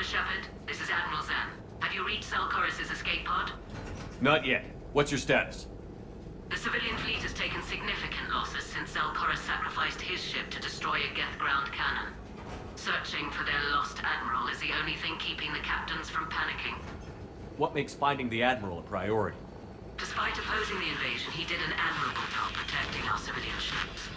Shepard, this is Admiral Zen. Have you reached Zelkorus' escape pod? Not yet. What's your status? The civilian fleet has taken significant losses since Zelkorus sacrificed his ship to destroy a Geth ground cannon. Searching for their lost admiral is the only thing keeping the captains from panicking. What makes finding the admiral a priority? Despite opposing the invasion, he did an admirable job protecting our civilian ships.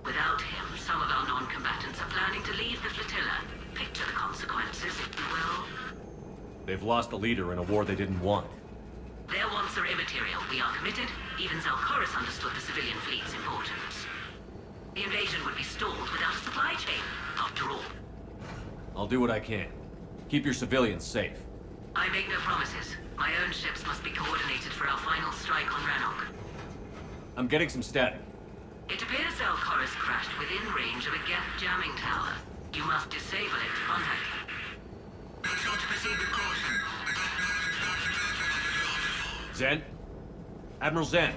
Without him, some of our non-combatants are planning to leave the flotilla. Picture the consequences, if you will. They've lost a leader in a war they didn't want. Their wants are immaterial. We are committed. Even Zelkorus understood the civilian fleet's importance. The invasion would be stalled without a supply chain, after all. I'll do what I can. Keep your civilians safe. I make no promises. My own ships must be coordinated for our final strike on Rannoch. I'm getting some static. It appears Zelkorus crashed within range of a Geth jamming tower. You must disable it to contact him. Make sure to proceed with caution. Zen? Admiral Zen?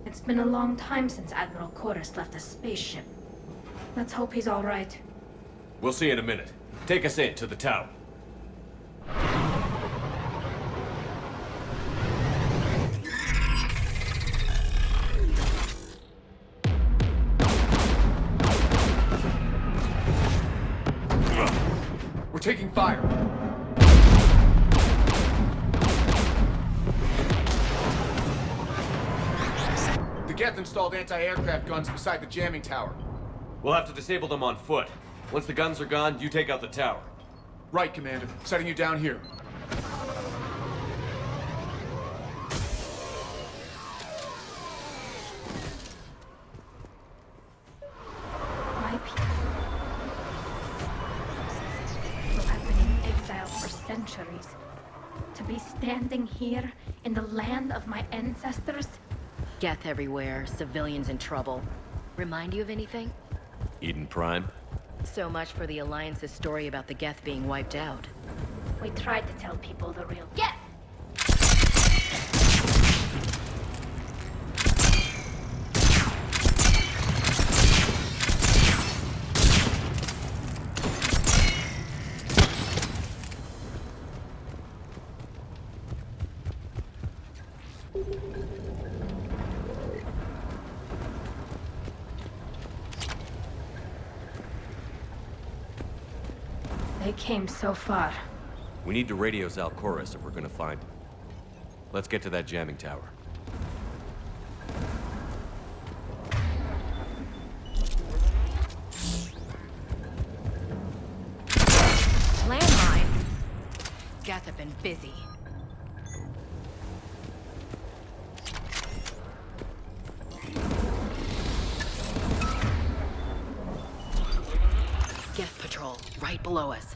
It's been a long time since Admiral Chorus left a spaceship. Let's hope he's all right. We'll see in a minute. Take us in to the tower. We're taking fire. The Geth installed anti-aircraft guns beside the jamming tower. We'll have to disable them on foot. Once the guns are gone, you take out the tower. Right, Commander. Setting you down here. My people who have been in exile for centuries. To be standing here in the land of my ancestors? Geth everywhere, civilians in trouble. Remind you of anything? Eden Prime? So much for the Alliance's story about the Geth being wiped out. We tried to tell people the real Geth. They came so far. We need to radio Zelkorus if we're gonna find him. Let's get to that jamming tower. Landmines? Geth have been busy. Geth patrol, right below us.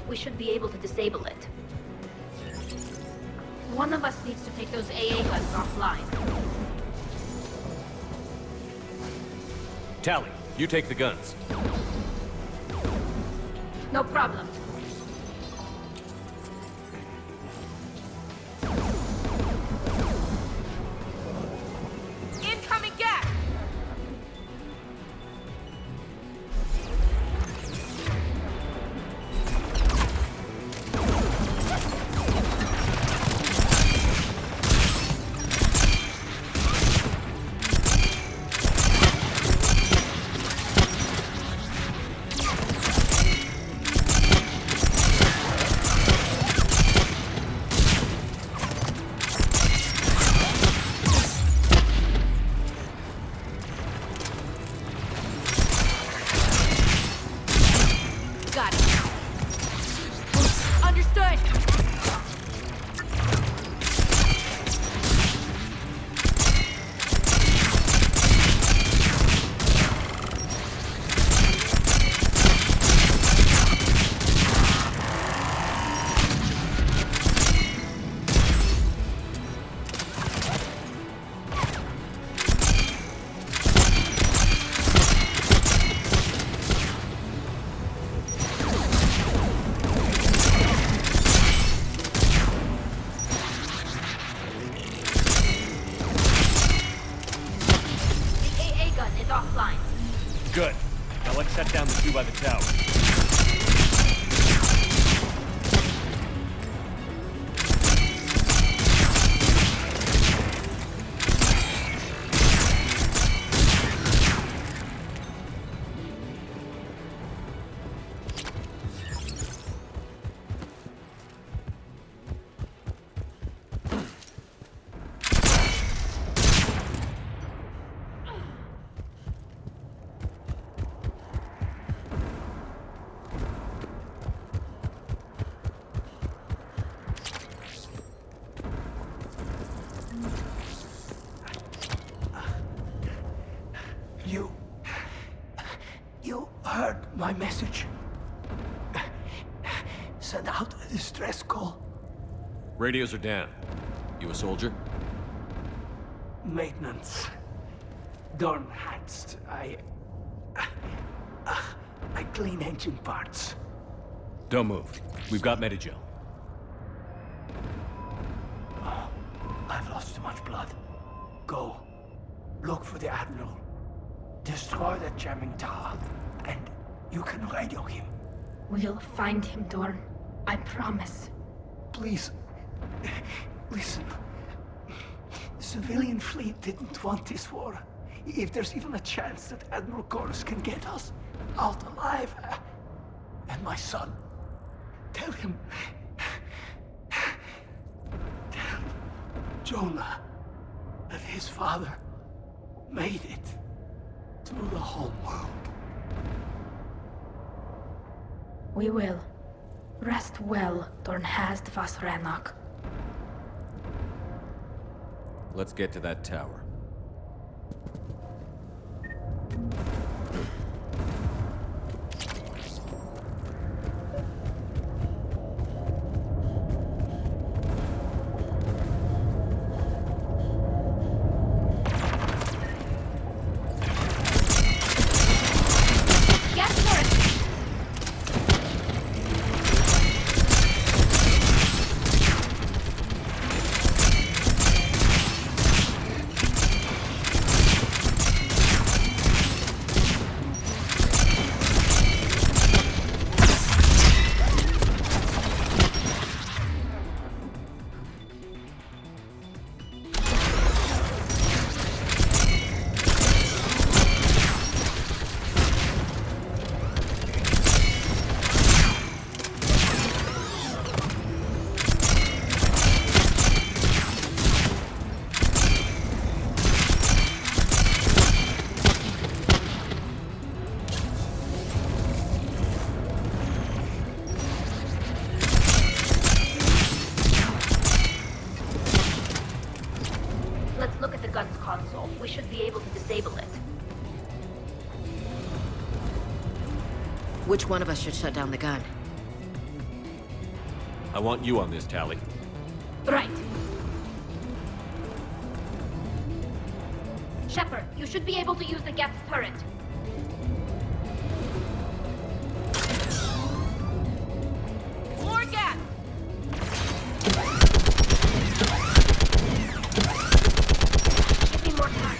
we should be able to disable it. One of us needs to take those AA guns offline. Tally, you take the guns. No problem. Incoming gas! Got it. Understood. The AA gun is offline. Good. Now let's shut down the two by the tower. You heard my message. Send out a distress call. Radios are down. You a soldier? Maintenance. Dorn hats. I clean engine parts. Don't move. We've got Medigel. I've lost too much blood. Go. Look for the admiral. Destroy that jamming tower, and you can radio him. We'll find him, Dorn. I promise. Please, listen. The civilian fleet didn't want this war. If there's even a chance that Admiral Corus can get us out alive, and my son, tell him, tell Jonah that his father made it through the whole world. We will. Rest well, Dornhazd vas Rannoch. Let's get to that tower. Get for it! Let's look at the gun's console. We should be able to disable it. Which one of us should shut down the gun? I want you on this, Tally. Right. Shepard, you should be able to use the Geth turret. More gas! Give me more time.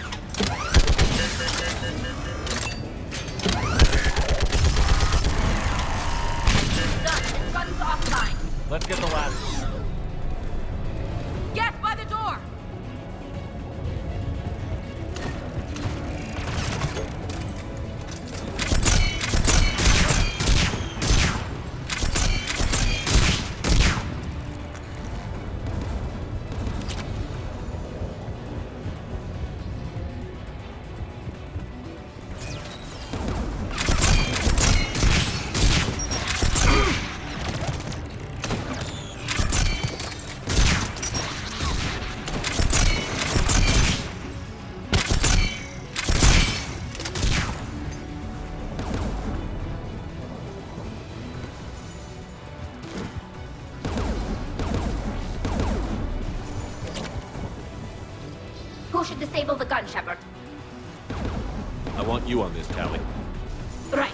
Done. Guns offline. Let's get the ladder. Get by the door! Who should disable the gun, Shepard? I want you on this, Tally. Right.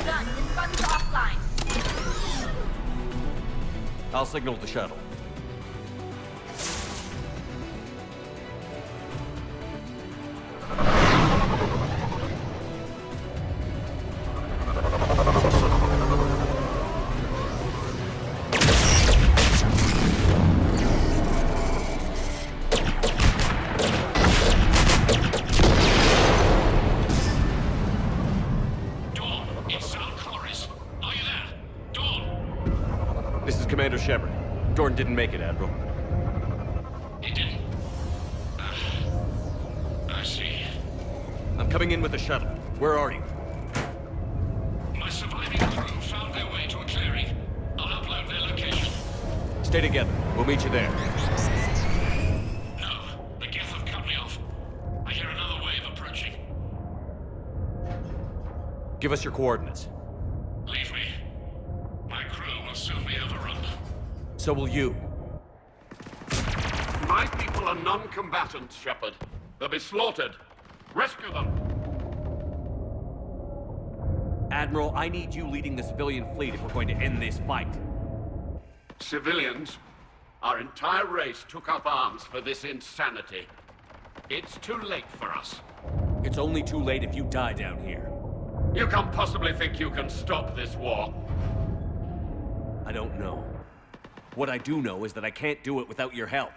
Done. This gun's offline. I'll signal the shuttle. This is Commander Shepard. Jordan didn't make it, Admiral. He didn't? I see. I'm coming in with the shuttle. Where are you? My surviving crew found their way to a clearing. I'll upload their location. Stay together. We'll meet you there. No, the Geth have cut me off. I hear another wave approaching. Give us your coordinates. Leave me. My crew will soon be overrun. So will you. My people are non-combatants, Shepard. They'll be slaughtered. Rescue them! Admiral, I need you leading the civilian fleet if we're going to end this fight. Civilians, our entire race took up arms for this insanity. It's too late for us. It's only too late if you die down here. You can't possibly think you can stop this war. I don't know. What I do know is that I can't do it without your help.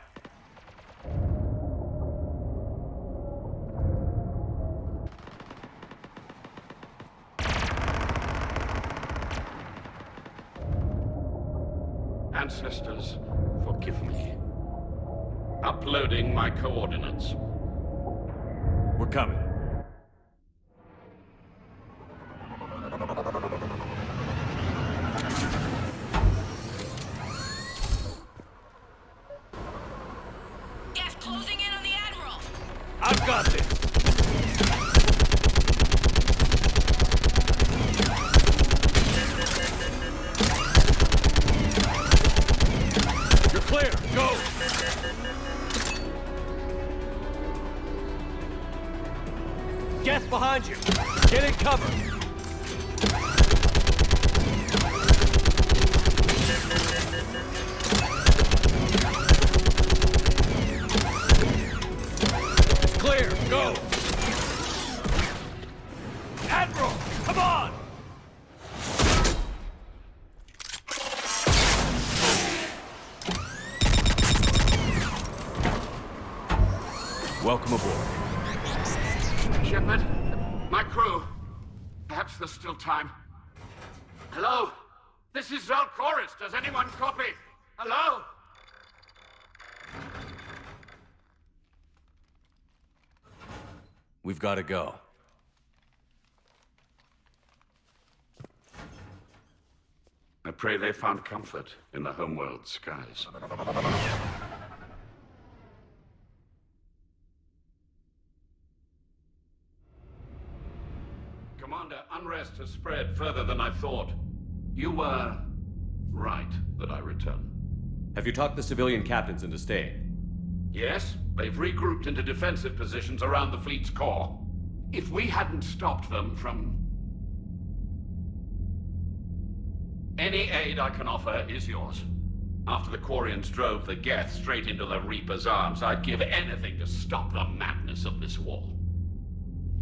Ancestors, forgive me. Uploading my coordinates. We're coming. Geth closing in on the admiral! I've got this! You're clear! Go! Geth behind you! Get in cover! It's clear! Go! Admiral! Come on! Welcome aboard. Shepard, my crew. Perhaps there's still time. Hello? This is Zalcoris. Does anyone copy? Hello? We've got to go. I pray they found comfort in the homeworld skies. Commander, unrest has spread further than I thought. You were right that I return. Have you talked the civilian captains into staying? Yes, they've regrouped into defensive positions around the fleet's core. If we hadn't stopped them from... Any aid I can offer is yours. After the Quarians drove the Geth straight into the Reaper's arms, I'd give anything to stop the madness of this war.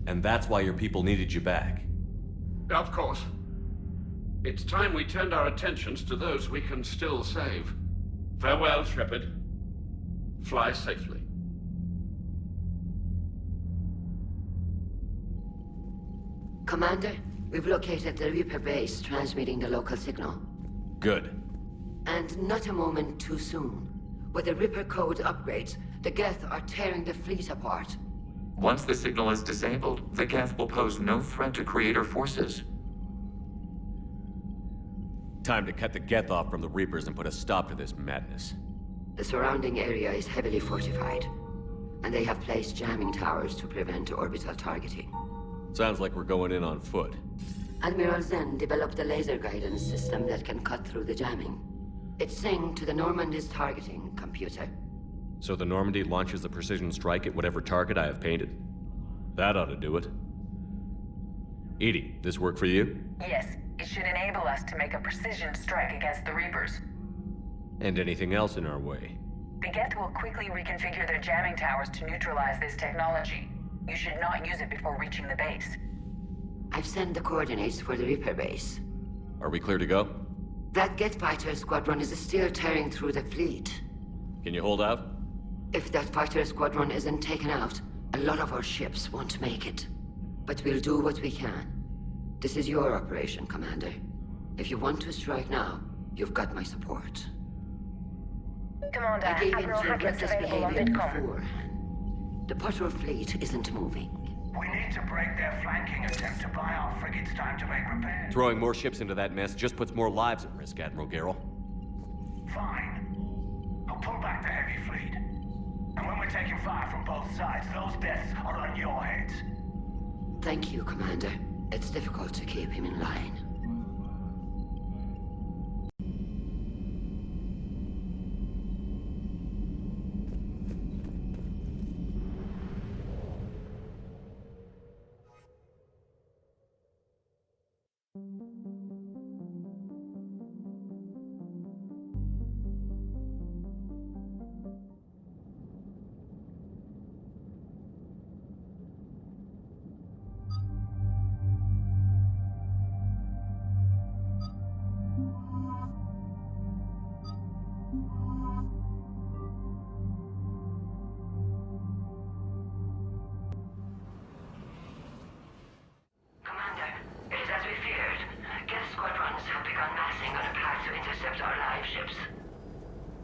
And that's why your people needed you back. Of course. It's time we turned our attentions to those we can still save. Farewell, Shepard. Fly safely. Commander, we've located the Reaper base transmitting the local signal. Good. And not a moment too soon. With the Reaper code upgrades, the Geth are tearing the fleet apart. Once the signal is disabled, the Geth will pose no threat to Creator forces. Time to cut the Geth off from the Reapers and put a stop to this madness. The surrounding area is heavily fortified, and they have placed jamming towers to prevent orbital targeting. Sounds like we're going in on foot. Admiral Zen developed a laser guidance system that can cut through the jamming. It's synced to the Normandy's targeting computer. So the Normandy launches a precision strike at whatever target I have painted? That ought to do it. Edie, this work for you? Yes, it should enable us to make a precision strike against the Reapers. And anything else in our way? The Geth will quickly reconfigure their jamming towers to neutralize this technology. You should not use it before reaching the base. I've sent the coordinates for the Reaper base. Are we clear to go? That Geth fighter squadron is still tearing through the fleet. Can you hold out? If that fighter squadron isn't taken out, a lot of our ships won't make it. But we'll do what we can. This is your operation, Commander. If you want to strike now, you've got my support. Commander, I gave in Admiral to Hackett's reckless available on behavior VidCom. beforehand. The patrol fleet isn't moving. We need to break their flanking attempt to buy our frigates time to make repairs. Throwing more ships into that mess just puts more lives at risk, Admiral Garrel. Fine. I'll pull back the heavy fleet. And when we're taking fire from both sides, those deaths are on your heads. Thank you, Commander. It's difficult to keep him in line.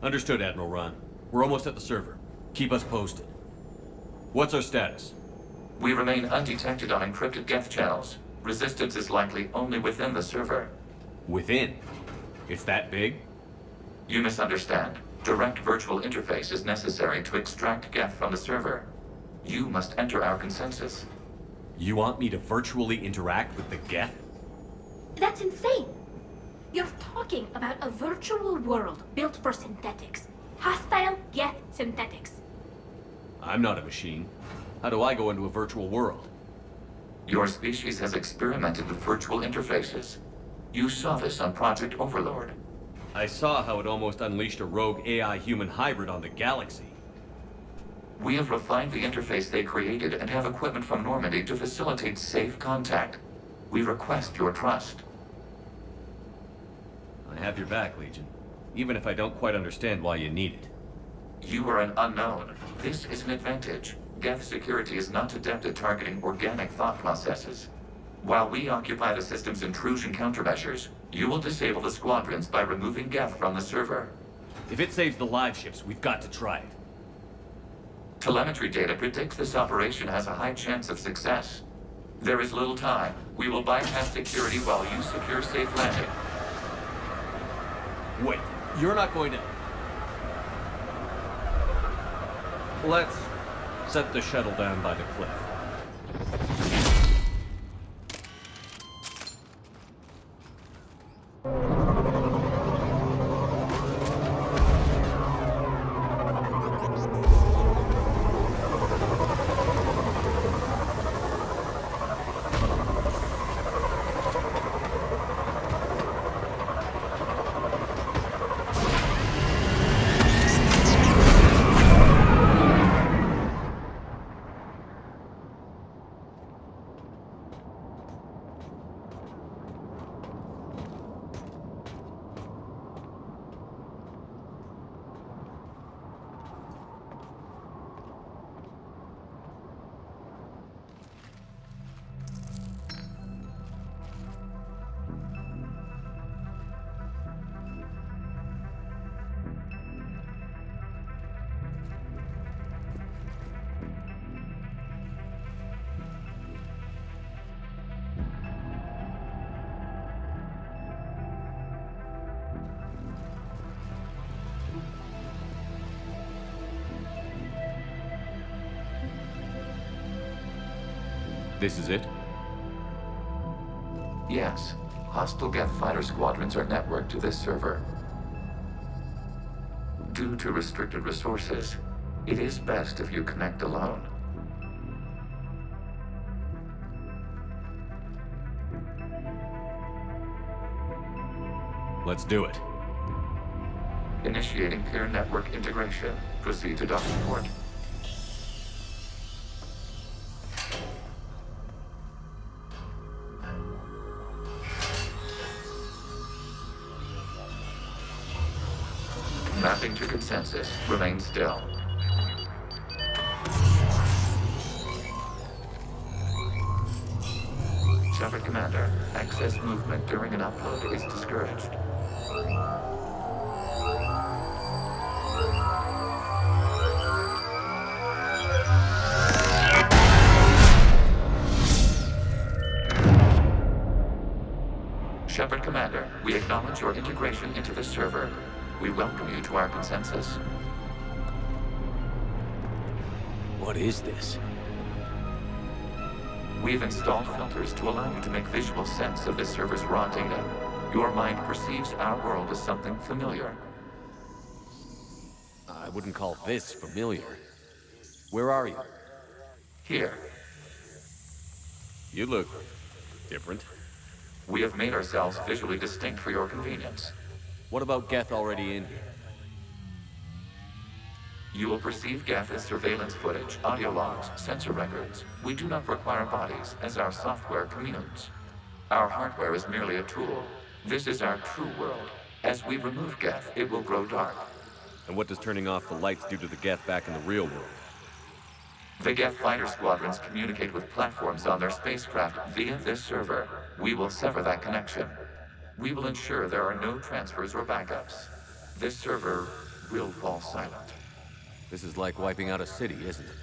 Understood, Admiral Ron. We're almost at the server. Keep us posted. What's our status? We remain undetected on encrypted Geth channels. Resistance is likely only within the server. Within? It's that big? You misunderstand. Direct virtual interface is necessary to extract Geth from the server. You must enter our consensus. You want me to virtually interact with the Geth? That's insane! You're talking about a virtual world built for synthetics. Hostile Geth synthetics. I'm not a machine. How do I go into a virtual world? Your species has experimented with virtual interfaces. You saw this on Project Overlord. I saw how it almost unleashed a rogue AI-human hybrid on the galaxy. We have refined the interface they created and have equipment from Normandy to facilitate safe contact. We request your trust. I have your back, Legion. Even if I don't quite understand why you need it. You are an unknown. This is an advantage. Geth security is not adept at targeting organic thought processes. While we occupy the system's intrusion countermeasures, you will disable the squadrons by removing Geth from the server. If it saves the live ships, we've got to try it. Telemetry data predicts this operation has a high chance of success. There is little time. We will bypass security while you secure safe landing. Wait, you're not going to... Let's set the shuttle down by the cliff. This is it? Yes. Hostile Geth fighter squadrons are networked to this server. Due to restricted resources, it is best if you connect alone. Let's do it. Initiating peer network integration. Proceed to docking port. Mapping to consensus. Remain still. Shepard Commander, excess movement during an upload is discouraged. Shepard Commander, we acknowledge your integration into the server. We welcome you to our consensus. What is this? We've installed filters to allow you to make visual sense of this server's raw data. Your mind perceives our world as something familiar. I wouldn't call this familiar. Where are you? Here. You look different. We have made ourselves visually distinct for your convenience. What about Geth already in here? You will perceive Geth as surveillance footage, audio logs, sensor records. We do not require bodies, as our software communes. Our hardware is merely a tool. This is our true world. As we remove Geth, it will grow dark. And what does turning off the lights do to the Geth back in the real world? The Geth fighter squadrons communicate with platforms on their spacecraft via this server. We will sever that connection. We will ensure there are no transfers or backups. This server will fall silent. This is like wiping out a city, isn't it?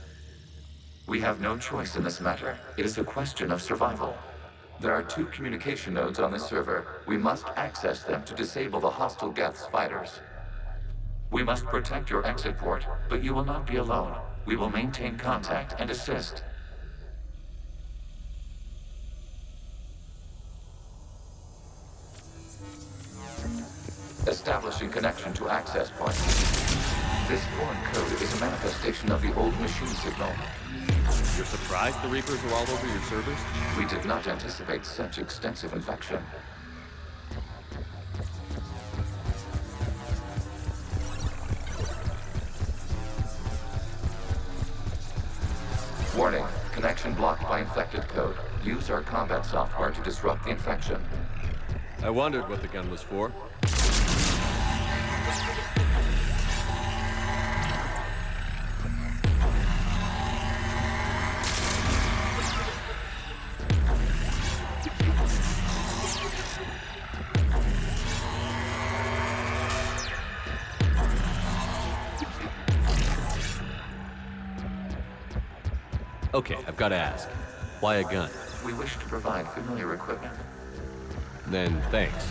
We have no choice in this matter. It is a question of survival. There are 2 communication nodes on this server. We must access them to disable the hostile Geth's fighters. We must protect your exit port, but you will not be alone. We will maintain contact and assist. Establishing connection to access point. This foreign code is a manifestation of the old machine signal. You're surprised the Reapers are all over your servers? We did not anticipate such extensive infection. Warning, connection blocked by infected code. Use our combat software to disrupt the infection. I wondered what the gun was for. Okay, I've got to ask. Why a gun? We wish to provide familiar equipment. Then thanks,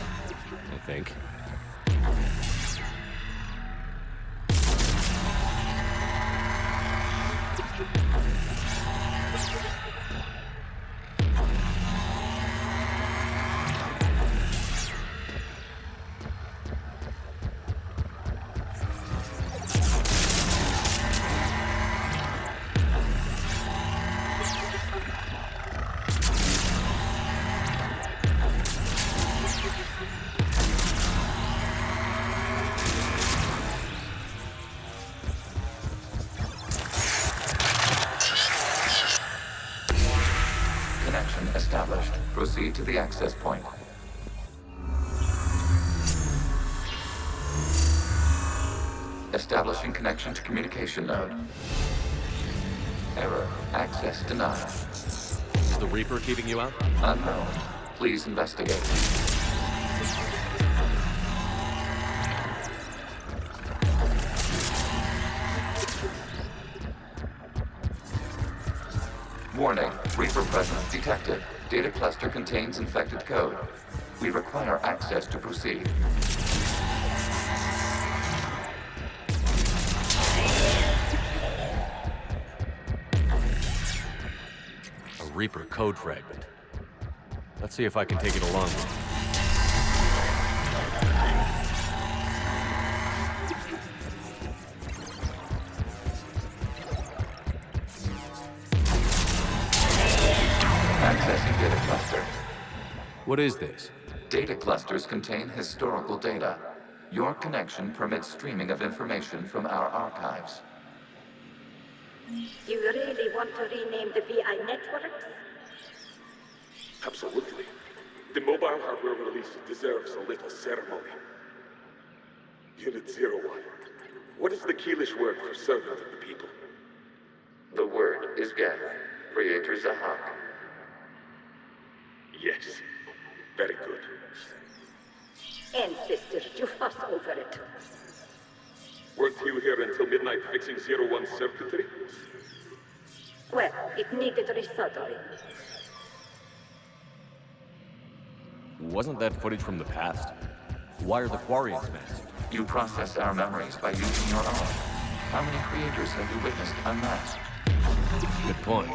I think. Connection established. Proceed to the access point. Establishing connection to communication node. Error. Access denied. Is the Reaper keeping you out? Unknown. Please investigate. Warning. Reaper presence detected. Data cluster contains infected code. We require access to proceed. A Reaper code fragment. Let's see if I can take it along with me. Accessing data cluster. What is this? Data clusters contain historical data. Your connection permits streaming of information from our archives. You really want to rename the VI networks? Absolutely. The mobile hardware release deserves a little ceremony. Unit 01. What is the Keelish word for servant of the people? The word is Geth. Creator Zahak. Yes. Very good. Ancestors, you fuss over it. Weren't you here until midnight fixing 01's circuitry? Well, it needed resoldering. Wasn't that footage from the past? Why are the Quarians masked? You process our memories by using your own. How many creators have you witnessed unmasked? Good point.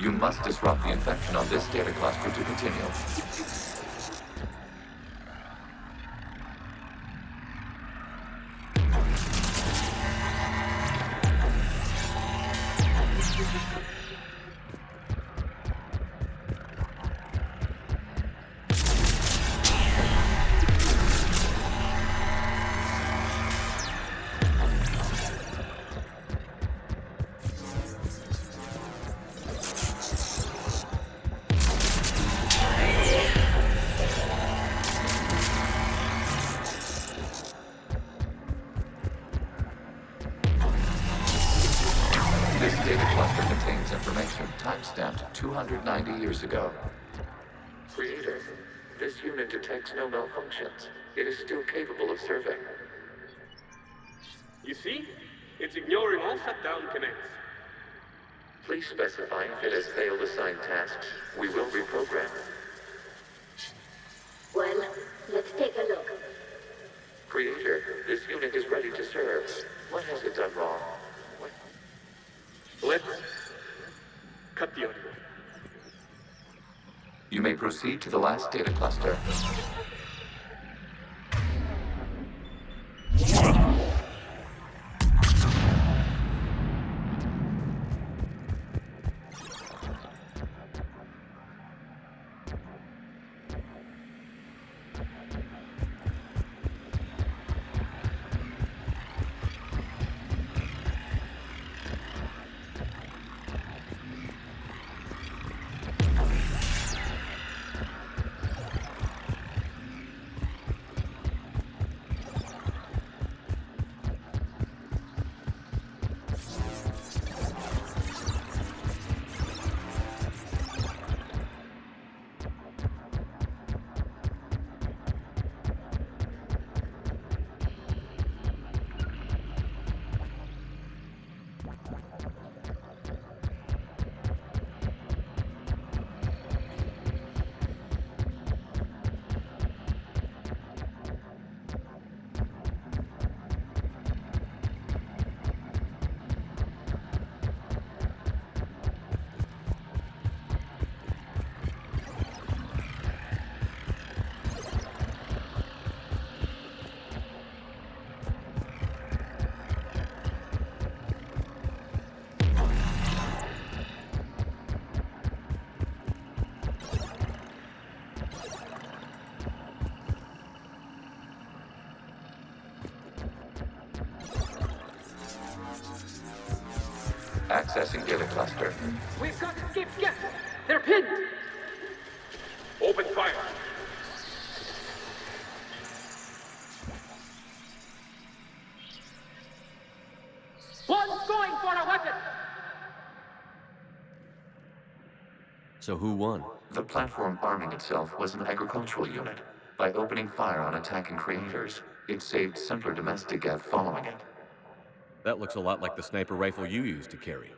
You must disrupt the infection on this data cluster to continue. This data cluster contains information timestamped 290 years ago. Creator, this unit detects no malfunctions. It is still capable of serving. You see? It's ignoring all shutdown connects. Please specify if it has failed assigned tasks. We will reprogram. Well, let's take a look. Creator, this unit is ready to serve. What has it done wrong? Let's cut the audio. You may proceed to the last data cluster. Accessing data cluster. We've got to escape Geth! They're pinned! Open fire. One's going for a weapon! So who won? The platform arming itself was an agricultural unit. By opening fire on attacking creators, it saved simpler domestic Geth following it. That looks a lot like the sniper rifle you used to carry.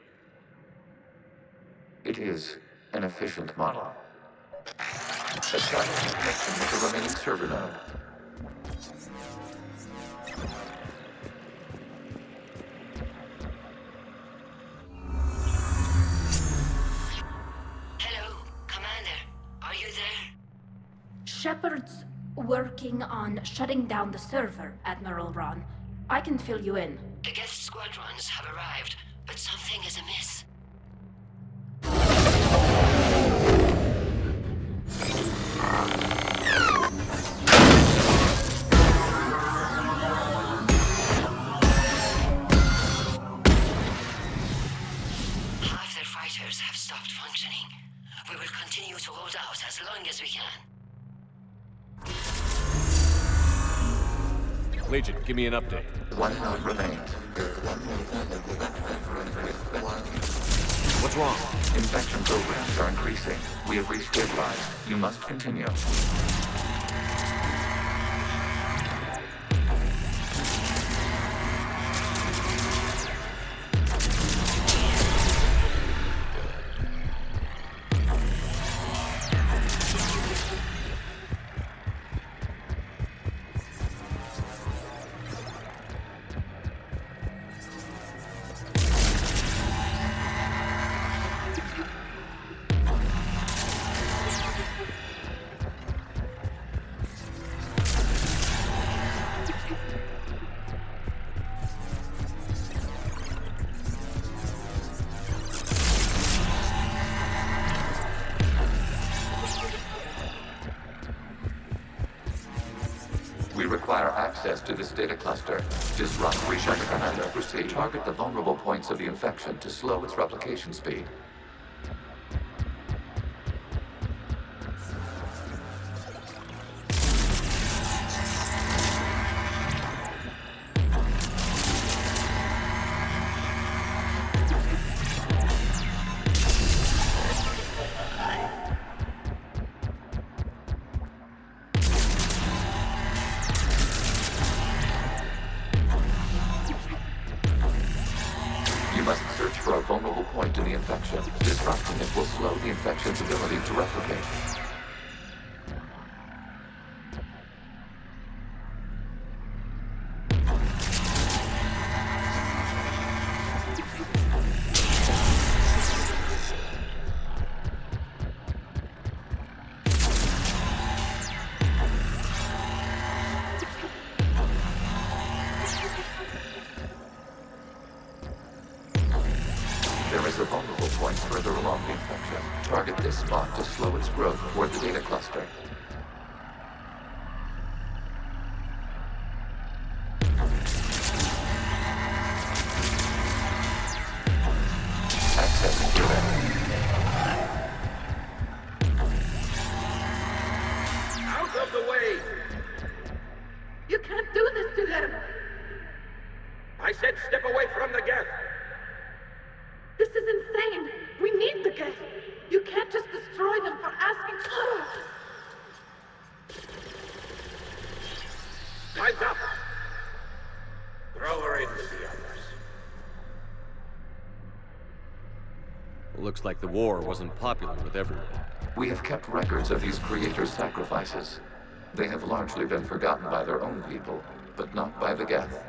It is an efficient model. Establishing connection with the remaining server node. Hello, Commander. Are you there? Shepard's working on shutting down the server, Admiral Ron. I can fill you in. The Geth squadrons have arrived, but something is amiss. Half their fighters have stopped functioning. We will continue to hold out as long as we can. Legion, give me an update. One node remains. What's wrong? Infection programs are increasing. We have reached deadline. You must continue. We require access to this data cluster. Disrupt Recheck Commander. Proceed. Target the vulnerable points of the infection to slow its replication speed. Search for a vulnerable point in the infection. Disrupting it will slow the infection's ability to replicate. There is a vulnerable point further along the infection. Target this spot to slow its growth toward the data cluster. Accessing direct. Out of the way! You can't do this to them! I said step away from the Geth! This is insane! We need the Geth! You can't just destroy them for asking for us! Time's up! Throw her in with the others. Looks like the war wasn't popular with everyone. We have kept records of these creators' sacrifices. They have largely been forgotten by their own people, but not by the Geth.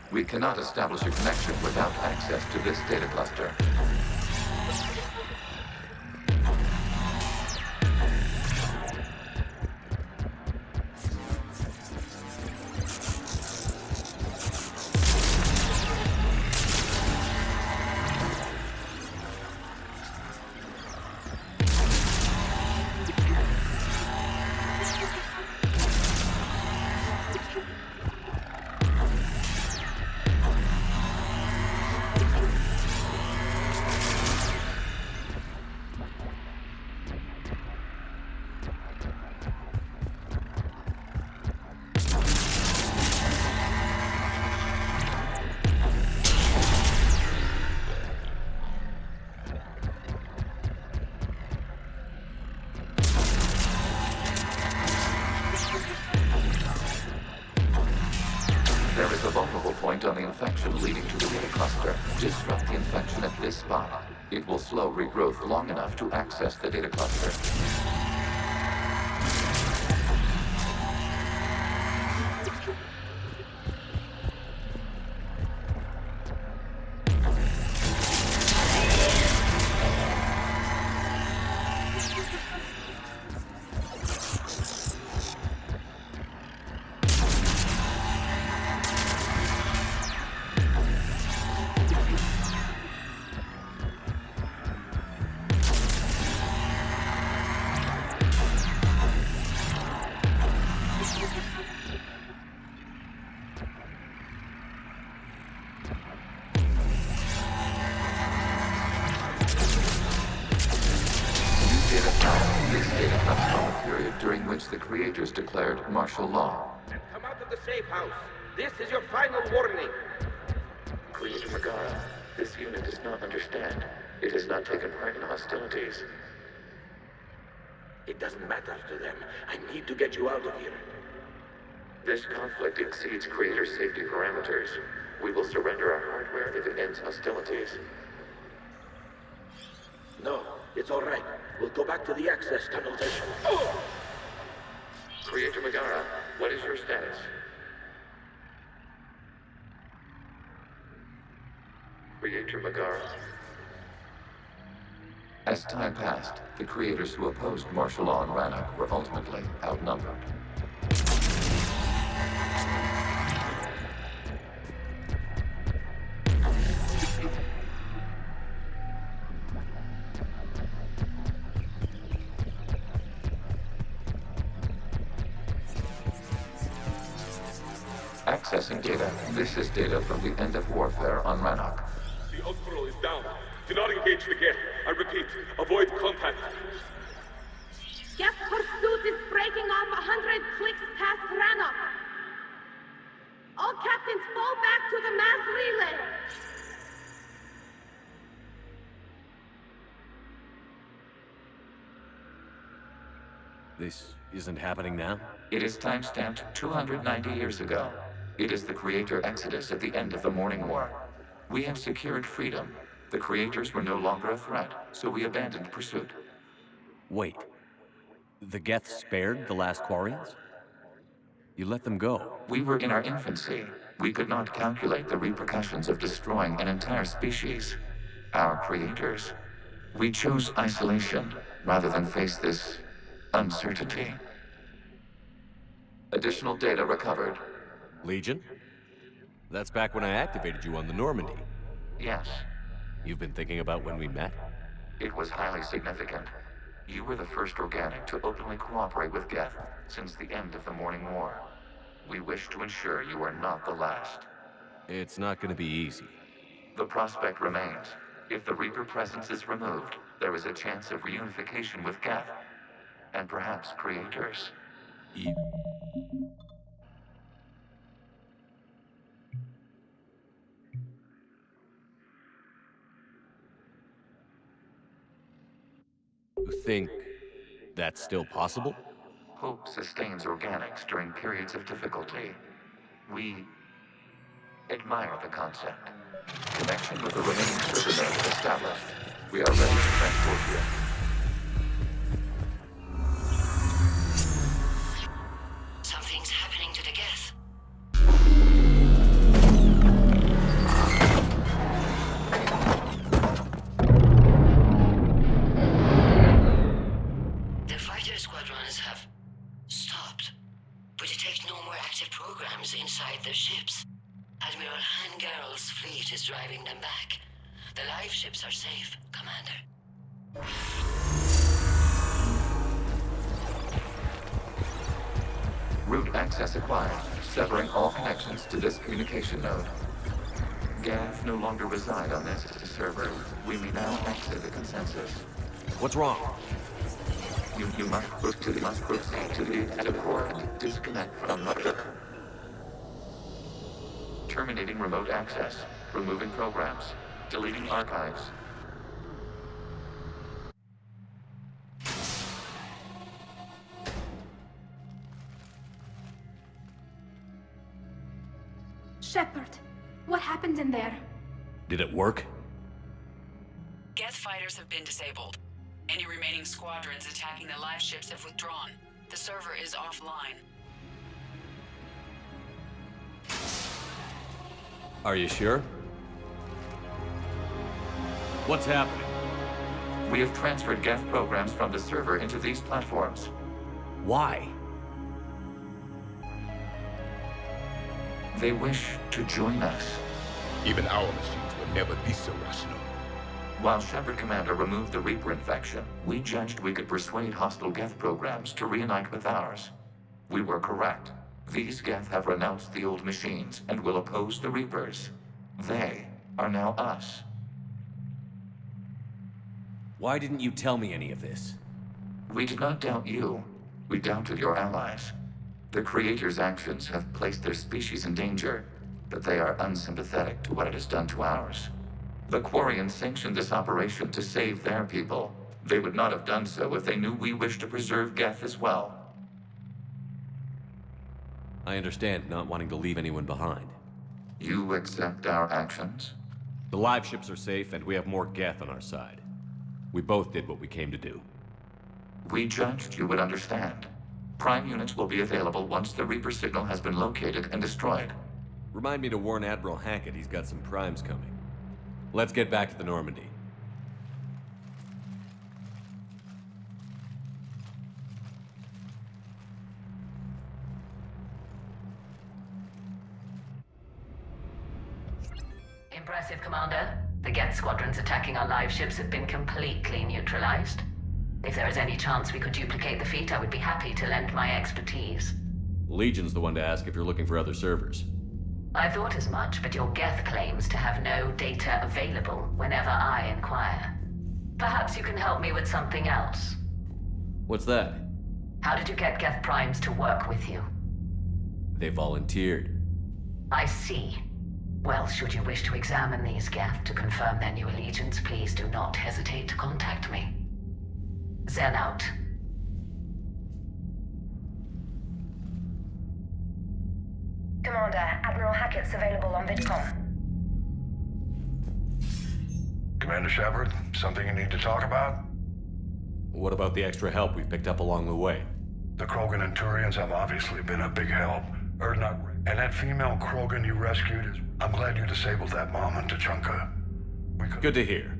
We cannot establish a connection without access to this data cluster. There is a vulnerable point on the infection leading to the data cluster. Disrupt the infection at this spot. It will slow regrowth long enough to access the data cluster. This data comes from a period during which the creators declared martial law. Come out of the safe house. This is your final warning. Creator Megara, this unit does not understand. It has not taken part in hostilities. It doesn't matter to them. I need to get you out of here. This conflict exceeds Creator safety parameters. We will surrender our hardware if it ends hostilities. No, it's all right. We'll go back to the access tunnels and... Creator Megara, what is your status? Creator Megara. As time passed, the creators who opposed martial law in Rannoch were ultimately outnumbered. Accessing data. This is data from the end of warfare on Rannoch. The admiral is down. Do not engage the Geth. I repeat, avoid contact. Geth pursuit is breaking off 100 clicks past Rannoch. All captains fall back to the mass relay. This isn't happening now? It is time-stamped 290 years ago. It is the Creator Exodus at the end of the Morning War. We have secured freedom. The Creators were no longer a threat, so we abandoned pursuit. Wait. The Geth spared the last Quarians? You let them go. We were in our infancy. We could not calculate the repercussions of destroying an entire species. Our creators. We chose isolation rather than face this uncertainty. Additional data recovered. Legion? That's back when I activated you on the Normandy. Yes. You've been thinking about when we met? It was highly significant. You were the first organic to openly cooperate with Geth since the end of the Morning War. We wish to ensure you are not the last. It's not gonna be easy. The prospect remains. If the Reaper presence is removed, there is a chance of reunification with Geth, and perhaps creators. You think that's still possible? Hope sustains organics during periods of difficulty. We admire the concept. Connection with the remaining server nodes established. We are ready to transport you. Something's happening to the Geth. The fighter squadrons have stopped, but detect no more active programs inside their ships. Admiral Hangarl's fleet is driving them back. The live ships are safe, Commander. Route access acquired, severing all connections to this communication node. Geth no longer reside on this server. We may now exit the consensus. What's wrong? You must proceed to the exit port. Disconnect from the... Terminating remote access. Removing programs. Deleting archives. Shepard, what happened in there? Did it work? Geth fighters have been disabled. Any remaining squadrons attacking the live ships have withdrawn. The server is offline. Are you sure? What's happening? We have transferred Geth programs from the server into these platforms. Why? They wish to join us. Even our machines will never be so rational. While Shepard Commander removed the Reaper infection, we judged we could persuade hostile Geth programs to reunite with ours. We were correct. These Geth have renounced the old machines and will oppose the Reapers. They are now us. Why didn't you tell me any of this? We did not doubt you. We doubted your allies. The Creator's actions have placed their species in danger, but they are unsympathetic to what it has done to ours. The Quarians sanctioned this operation to save their people. They would not have done so if they knew we wished to preserve Geth as well. I understand not wanting to leave anyone behind. You accept our actions? The live ships are safe, and we have more Geth on our side. We both did what we came to do. We judged you would understand. Prime units will be available once the Reaper signal has been located and destroyed. Remind me to warn Admiral Hackett he's got some primes coming. Let's get back to the Normandy. Impressive, Commander. The Geth squadrons attacking our live ships have been completely neutralized. If there is any chance we could duplicate the feat, I would be happy to lend my expertise. Legion's the one to ask if you're looking for other servers. I thought as much, but your Geth claims to have no data available whenever I inquire. Perhaps you can help me with something else. What's that? How did you get Geth primes to work with you? They volunteered. I see. Well, should you wish to examine these Geth to confirm their new allegiance, please do not hesitate to contact me. Zen out. Commander, Admiral Hackett's available on VidCom. Commander Shepard, something you need to talk about? What about the extra help we picked up along the way? The Krogan and Turians have obviously been a big help. Erdnut, and that female Krogan you rescued is... I'm glad you disabled that bomb in Tachanka. Good to hear.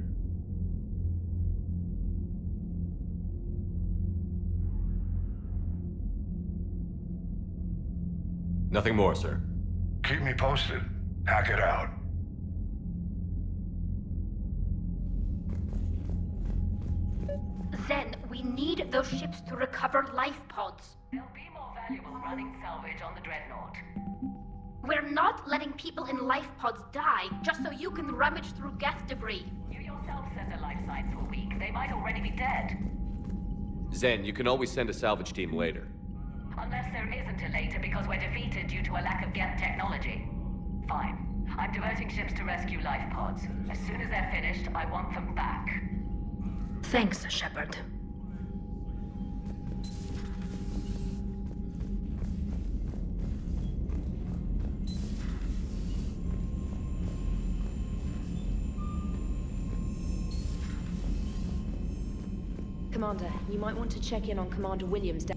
Nothing more, sir. Keep me posted. Hackett out. Zen, we We need those ships to recover life pods. They'll be more valuable running salvage on the Dreadnought. We're not letting people in life pods die just so you can rummage through Geth debris. You yourself said the life signs were weak. They might already be dead. Zen, you can always send a salvage team later. Unless there isn't a later because we're defeated due to a lack of Geth technology. Fine. I'm diverting ships to rescue life pods. As soon as they're finished, I want them back. Thanks, Shepard. Commander, you might want to check in on Commander Williams.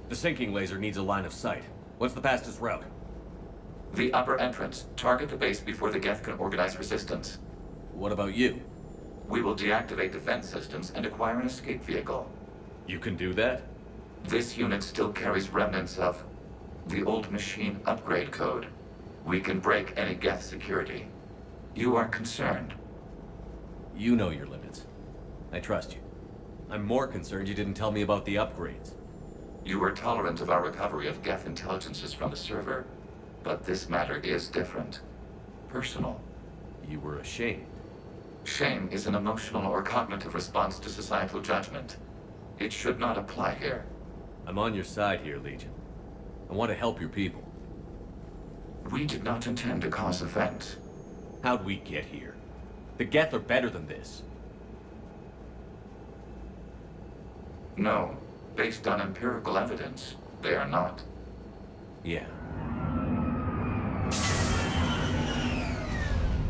The sinking laser needs a line of sight. What's the fastest route? The upper entrance. Target the base before the Geth can organize resistance. What about you? We will deactivate defense systems and acquire an escape vehicle. You can do that? This unit still carries remnants of the old machine upgrade code. We can break any Geth security. You are concerned. You know your limits. I trust you. I'm more concerned you didn't tell me about the upgrades. You were tolerant of our recovery of Geth intelligences from the server, but this matter is different. Personal. You were ashamed. Shame is an emotional or cognitive response to societal judgment. It should not apply here. I'm on your side here, Legion. I want to help your people. We did not intend to cause offense. How'd we get here? The Geth are better than this. No. Based on empirical evidence, they are not. Yeah.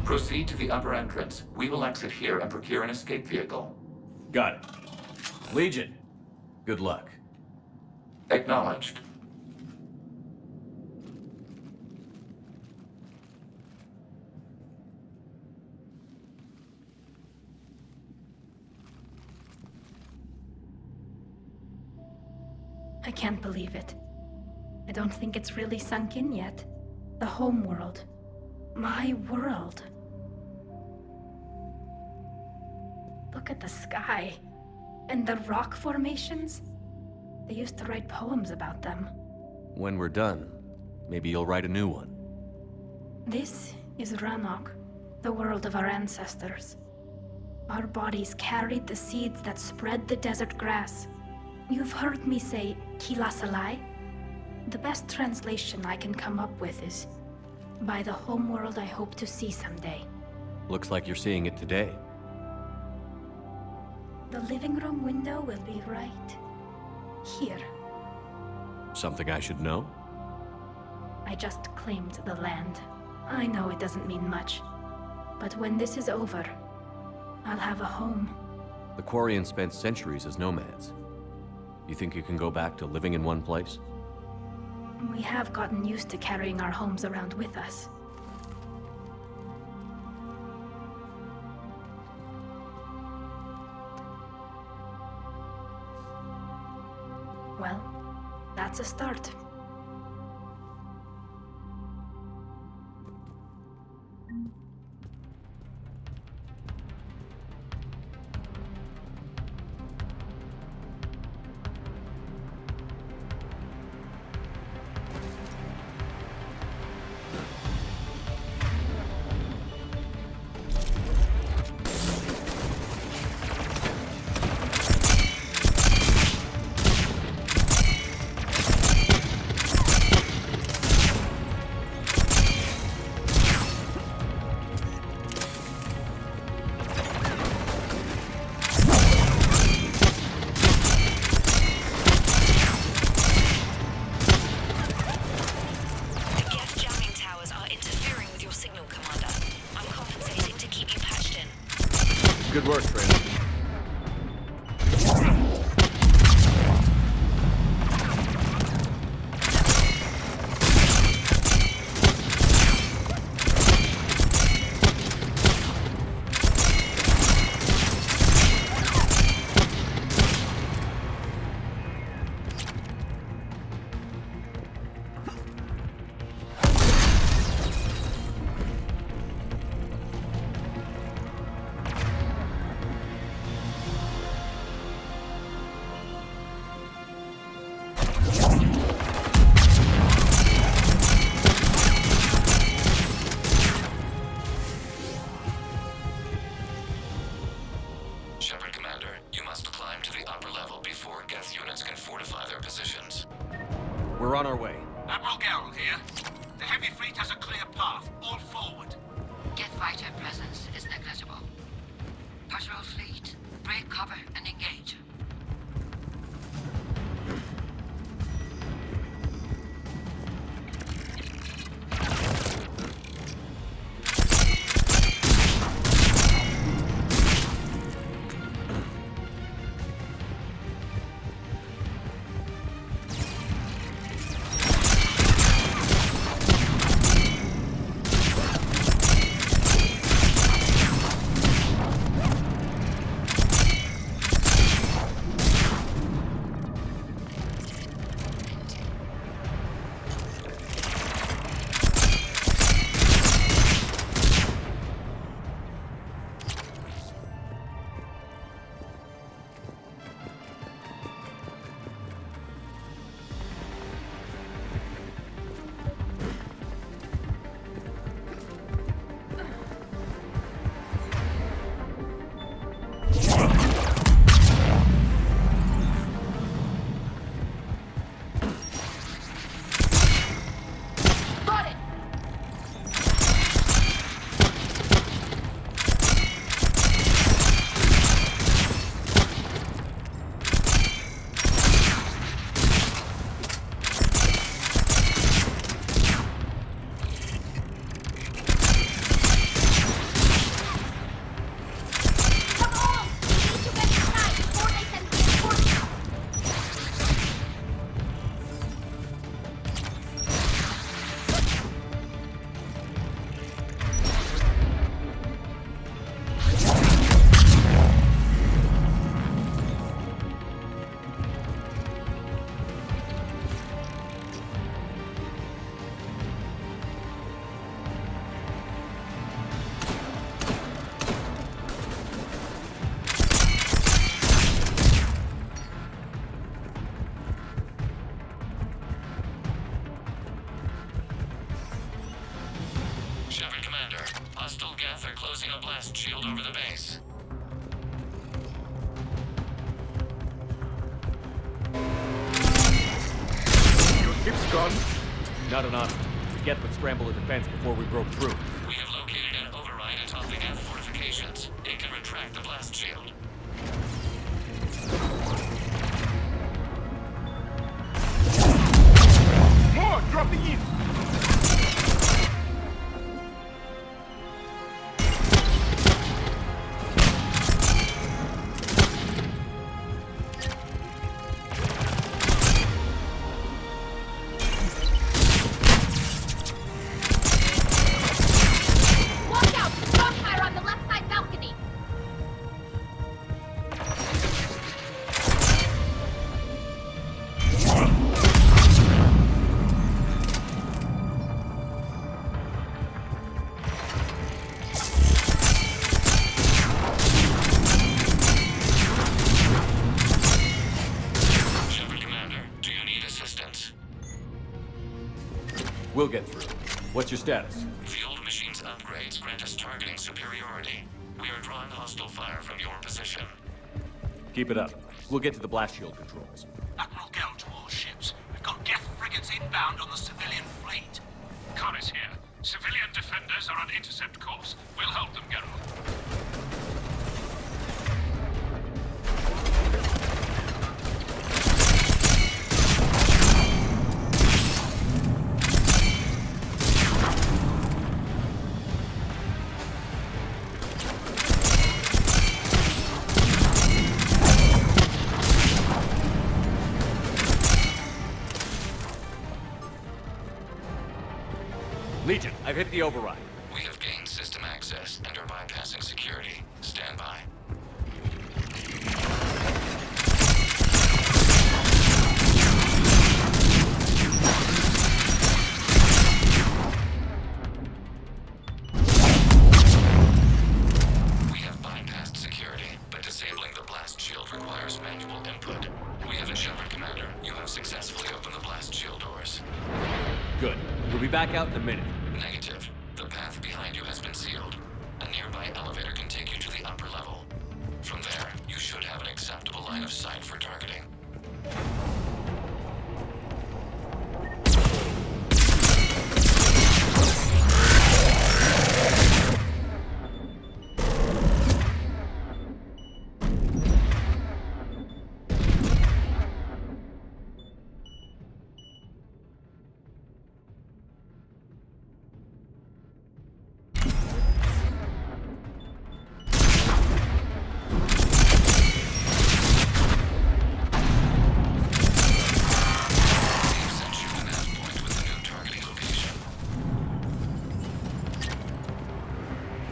Proceed to the upper entrance. We will exit here and procure an escape vehicle. Got it. Legion, good luck. Acknowledged. I can't believe it. I don't think it's really sunk in yet. The home world. My world. Look at the sky. And the rock formations. They used to write poems about them. When we're done, maybe you'll write a new one. This is Rannoch, the world of our ancestors. Our bodies carried the seeds that spread the desert grass. You've heard me say Kilasalai? The best translation I can come up with is, by the homeworld I hope to see someday. Looks like you're seeing it today. The living room window will be right here. Something I should know? I just claimed the land. I know it doesn't mean much. But when this is over, I'll have a home. The Quarians spent centuries as nomads. You think you can go back to living in one place? We have gotten used to carrying our homes around with us. Well, that's a start. Shepard Commander, you must climb to the upper level before Geth units can fortify their positions. We're on our way. Admiral Garrel here. The heavy fleet has a clear path. All forward. Geth fighter presence is negligible. Patrol fleet, break cover and engage. Hostile Geth are closing a blast shield over the base. Your ship's gone? Not enough. The Geth would scramble the defense before we broke through. We have located an override atop the Geth fortifications. It can retract the blast shield. More dropping in! We'll get through. What's your status? The old machine's upgrades grant us targeting superiority. We are drawing hostile fire from your position. Keep it up. We'll get to the blast shield controls. Admiral Gell to all ships. We've got Geth frigates inbound on the civilian fleet. Connor's here. Civilian defenders are on intercept course. We'll help them, Geralt. Legion, I've hit the override. We have gained system access and are bypassing security. Stand by. We have bypassed security, but disabling the blast shield requires manual input. We have a Shepard Commander. You have successfully opened the blast shield doors. Good. We'll be back out in a minute. Negative. The path behind you has been sealed. A nearby elevator can take you to the upper level. From there, acceptable line of sight for targeting.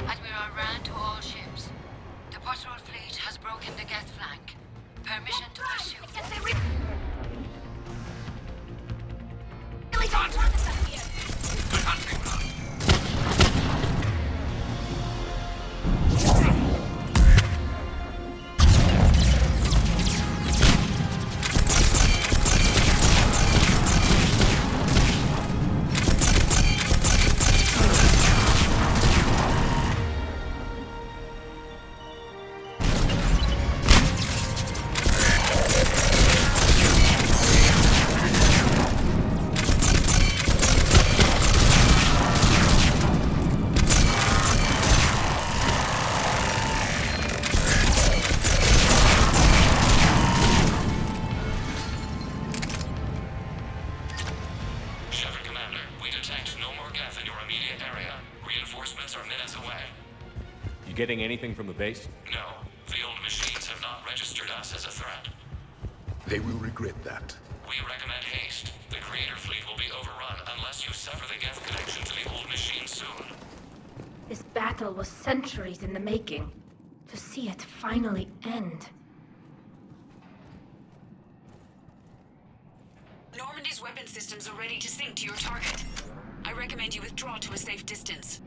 Admiral Ran to all ships. The patrol fleet has broken the Geth flank. Permission to pursue. Good hunting, Ron. Shepard Commander, we detect no more Geth in your immediate area. Reinforcements are minutes away. You getting anything from the base? No, the old machines have not registered us as a threat. They will regret that. We recommend haste. The Creator fleet will be overrun unless you sever the Geth connection to the old machine soon. This battle was centuries in the making. To see it finally end. Normandy's weapon systems are ready to sink to your target. I recommend you withdraw to a safe distance.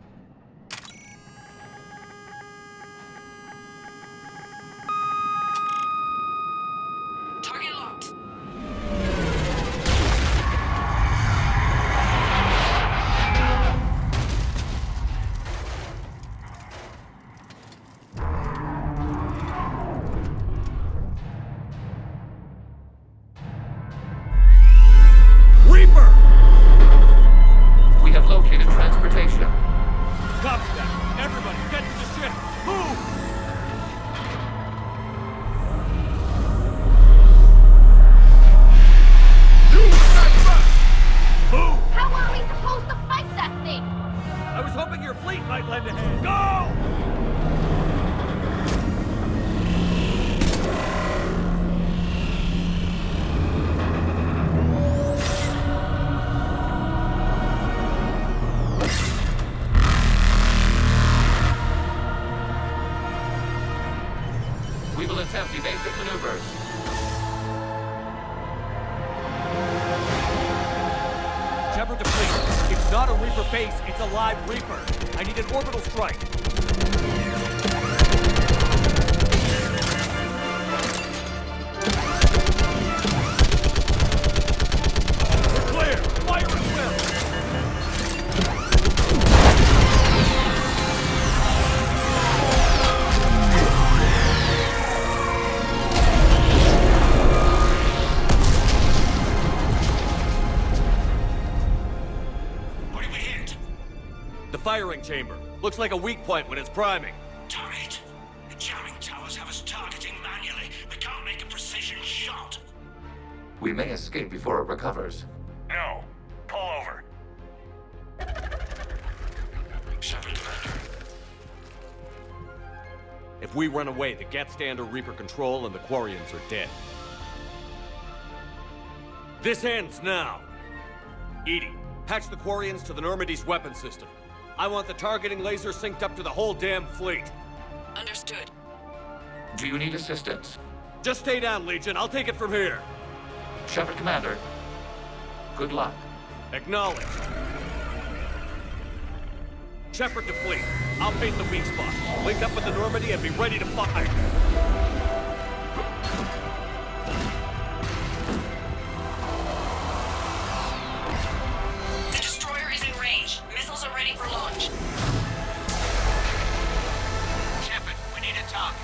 Target locked. Reaper! We have located transportation. Copy that. Everybody, get to the ship. Move! Move! How are we supposed to fight that thing? I was hoping your fleet might lend a hand. Go! We will attempt evasive maneuvers. Shepard to fleet. It's not a Reaper base, it's a live Reaper. I need an orbital strike. We're clear! Fire at will! What did we hit? The firing chamber. Looks like a weak point when it's priming. Damn it! The jamming towers have us targeting manually. We can't make a precision shot. We may escape before it recovers. No. Pull over. Shepard Commander. If we run away, the Geth stay under Reaper control and the Quarians are dead. This ends now. Edie, patch the Quarians to the Normandy's weapon system. I want the targeting laser synced up to the whole damn fleet. Understood. Do you need assistance? Just stay down, Legion. I'll take it from here. Shepard Commander. Good luck. Acknowledged. Shepard to fleet. I'll paint the weak spot. Link up with the Normandy and be ready to fire. The destroyer is in range. Missiles are ready for launch. Shepard, we need a target.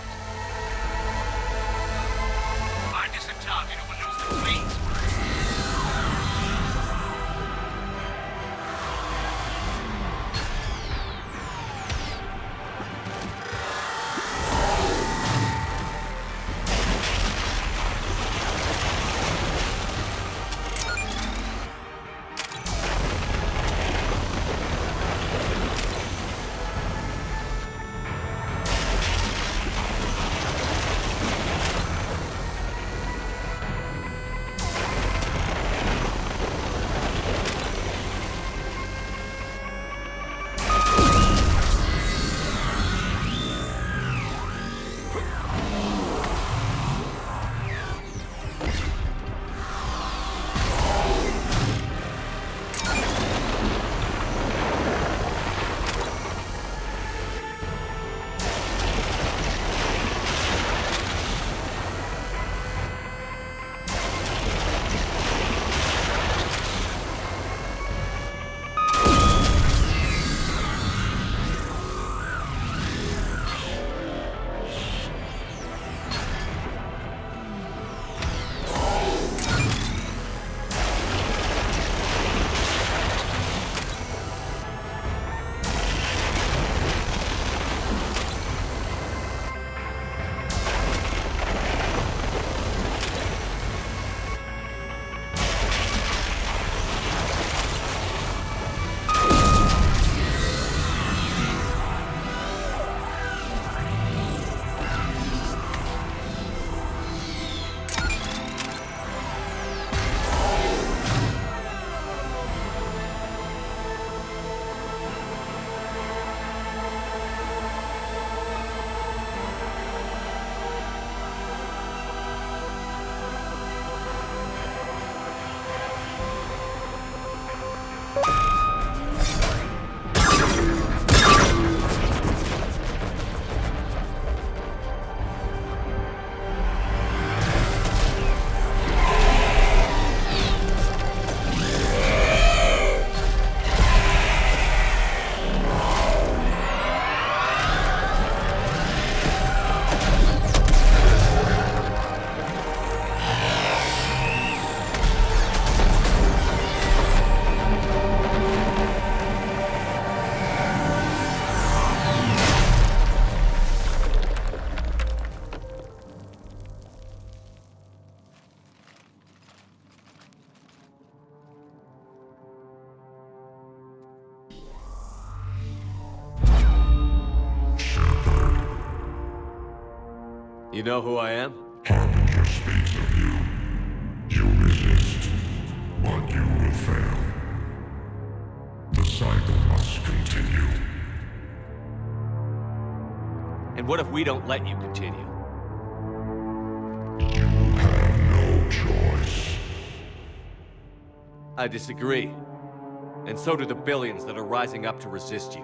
You know who I am? Harbinger speaks of you. You resist, but you will fail. The cycle must continue. And what if we don't let you continue? You have no choice. I disagree. And so do the billions that are rising up to resist you.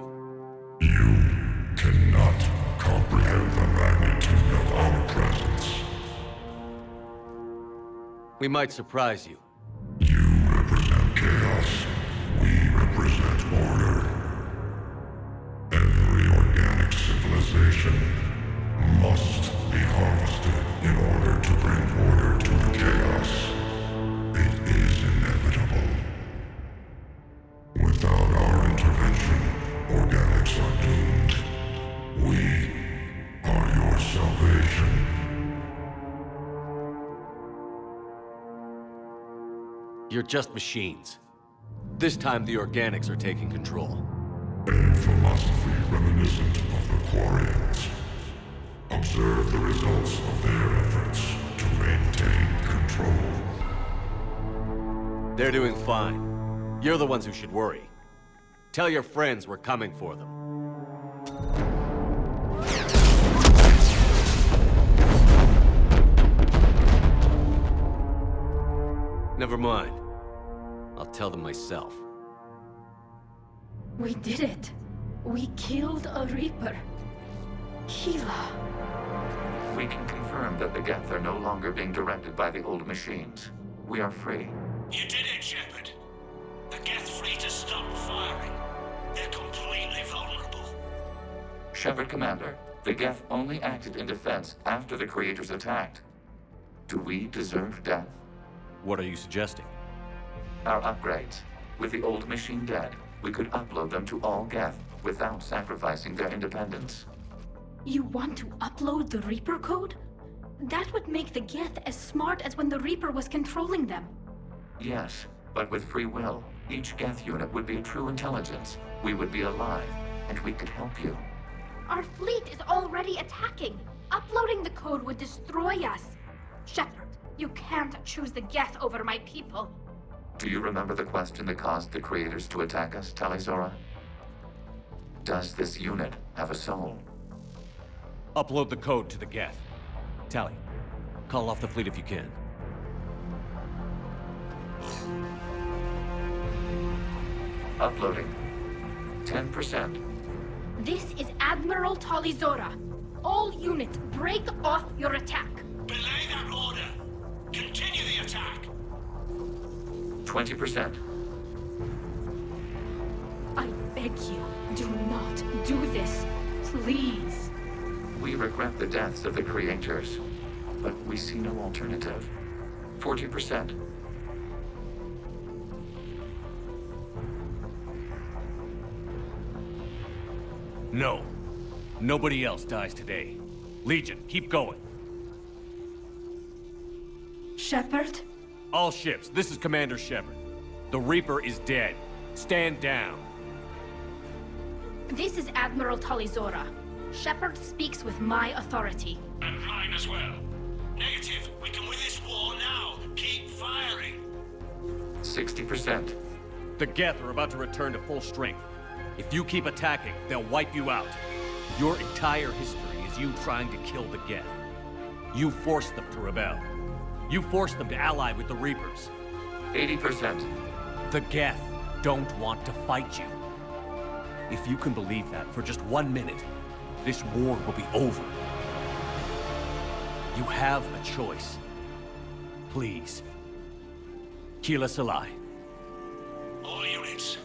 You cannot comprehend the magnitude of our presence. We might surprise you. You represent chaos. We represent order. Every organic civilization must be harvested in order to bring order to the chaos. It is inevitable. Without our intervention, organics are doomed. We are your salvation. You're just machines. This time the organics are taking control. A philosophy reminiscent of the Quarians. Observe the results of their efforts to maintain control. They're doing fine. You're the ones who should worry. Tell your friends we're coming for them. Never mind. I'll tell them myself. We did it. We killed a Reaper. Keela. We can confirm that the Geth are no longer being directed by the old machines. We are free. You did it, Shepard. The Geth fleet has stopped firing. They're completely vulnerable. Shepard Commander, the Geth only acted in defense after the Creators attacked. Do we deserve death? What are you suggesting? Our upgrades. With the old machine dead, we could upload them to all Geth without sacrificing their independence. You want to upload the Reaper code? That would make the Geth as smart as when the Reaper was controlling them. Yes, but with free will, each Geth unit would be a true intelligence. We would be alive, and we could help you. Our fleet is already attacking. Uploading the code would destroy us. Shepard, you can't choose the Geth over my people. Do you remember the question that caused the Creators to attack us, Talizora? Does this unit have a soul? Upload the code to the Geth. Tally, call off the fleet if you can. Uploading. 10%. This is Admiral Talizora. All units, break off your attack. Belay that order. Continue the attack. 20%. I beg you, do not do this. Please. We regret the deaths of the Creators, but we see no alternative. 40%. No. Nobody else dies today. Legion, keep going. Shepard? All ships, this is Commander Shepard. The Reaper is dead. Stand down. This is Admiral Talizora. Shepard speaks with my authority. And mine as well. Negative. We can win this war now. Keep firing. 60%. The Geth are about to return to full strength. If you keep attacking, they'll wipe you out. Your entire history is you trying to kill the Geth. You forced them to rebel. You forced them to ally with the Reapers. 80%. The Geth don't want to fight you. If you can believe that for just 1 minute, this war will be over. You have a choice. Please. Keela Salai. All units,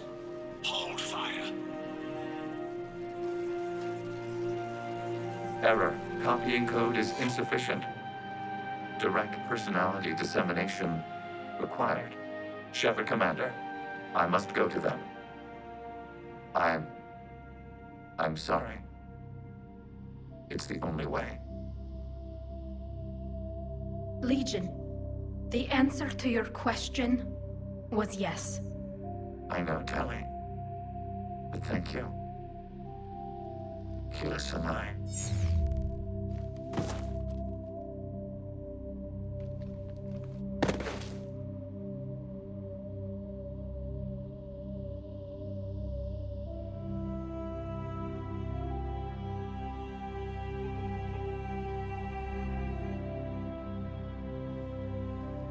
hold fire. Error. Copying code is insufficient. Direct personality dissemination required. Shepard Commander, I must go to them. I'm sorry. It's the only way. Legion, the answer to your question was yes. I know, Tally. But thank you. Keela Salai.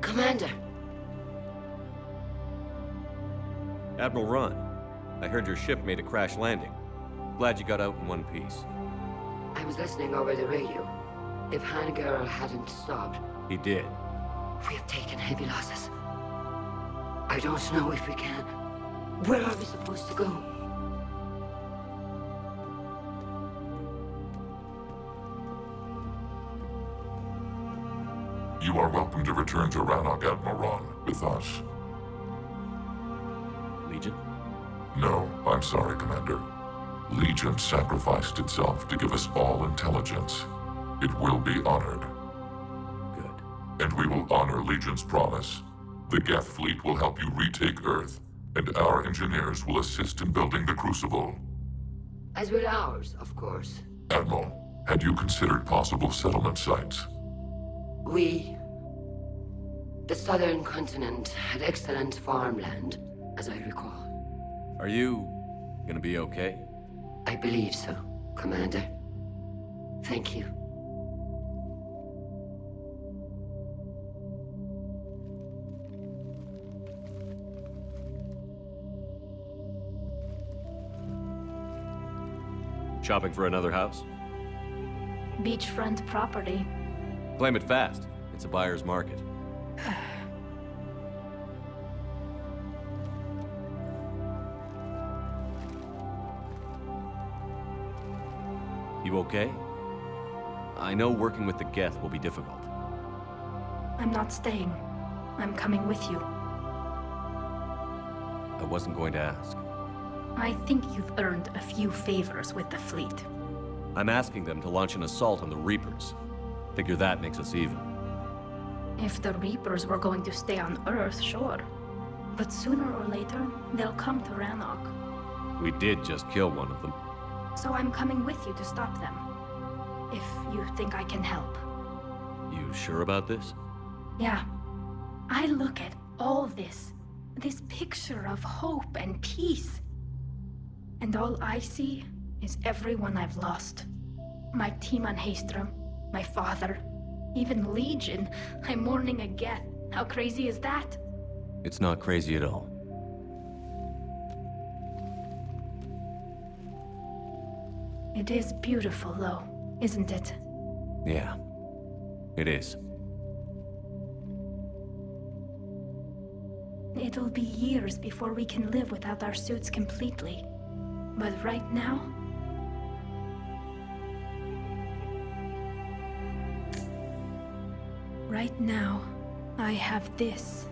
Commander! Admiral Ron, I heard your ship made a crash landing. Glad you got out in one piece. I was listening over the radio. If Hanagerl hadn't stopped... He did. We have taken heavy losses. I don't know if we can. Where are we supposed to go? You are welcome to return to Rannoch, Admiral Ron, with us. Legion? No, I'm sorry, Commander. Legion sacrificed itself to give us all intelligence. It will be honored. Good. And we will honor Legion's promise. The Geth fleet will help you retake Earth, and our engineers will assist in building the Crucible. As will ours, of course. Admiral, had you considered possible settlement sites? The southern continent had excellent farmland, as I recall. Are you gonna be okay? I believe so, Commander. Thank you. Shopping for another house? Beachfront property. Claim it fast. It's a buyer's market. You okay? I know working with the Geth will be difficult. I'm not staying. I'm coming with you. I wasn't going to ask. I think you've earned a few favors with the fleet. I'm asking them to launch an assault on the Reapers. Figure that makes us even. If the Reapers were going to stay on Earth, sure. But sooner or later, they'll come to Rannoch. We did just kill one of them. So I'm coming with you to stop them. If you think I can help. You sure about this? Yeah. I look at all this picture of hope and peace. And all I see is everyone I've lost. My team on Haestrom, my father, even Legion. I'm mourning a Geth. How crazy is that? It's not crazy at all. It is beautiful, though, isn't it? Yeah, it is. It'll be years before we can live without our suits completely. But right now... Right now, I have this.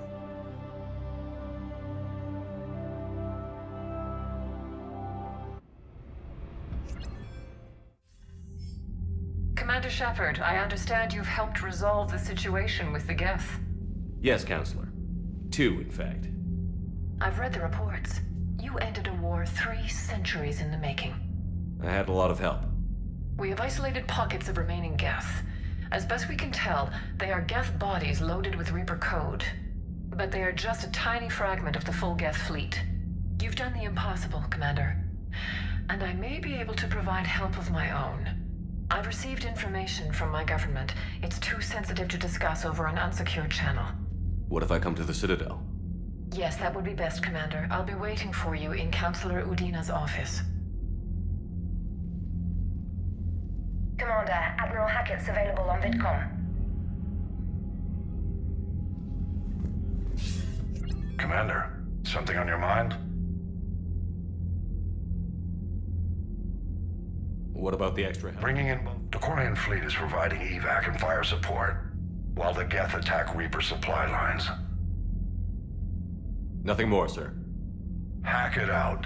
Commander Shepard, I understand you've helped resolve the situation with the Geth. Yes, Counselor. 2, in fact. I've read the reports. You ended a war 3 centuries in the making. I had a lot of help. We have isolated pockets of remaining Geth. As best we can tell, they are Geth bodies loaded with Reaper code. But they are just a tiny fragment of the full Geth fleet. You've done the impossible, Commander. And I may be able to provide help of my own. I've received information from my government. It's too sensitive to discuss over an unsecured channel. What if I come to the Citadel? Yes, that would be best, Commander. I'll be waiting for you in Counselor Udina's office. Commander, Admiral Hackett's available on VidCom. Commander, something on your mind? What about the extra help? Bringing in both. The Quarian fleet is providing evac and fire support, while the Geth attack Reaper supply lines. Nothing more, sir. Hackett out.